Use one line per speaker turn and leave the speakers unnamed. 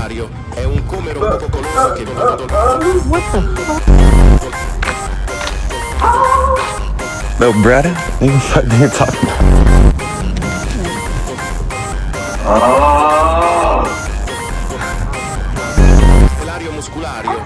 musculario è un come poco coloso che viene
What the fuck?
No, Brad, what the fuck are you talking about?
musculario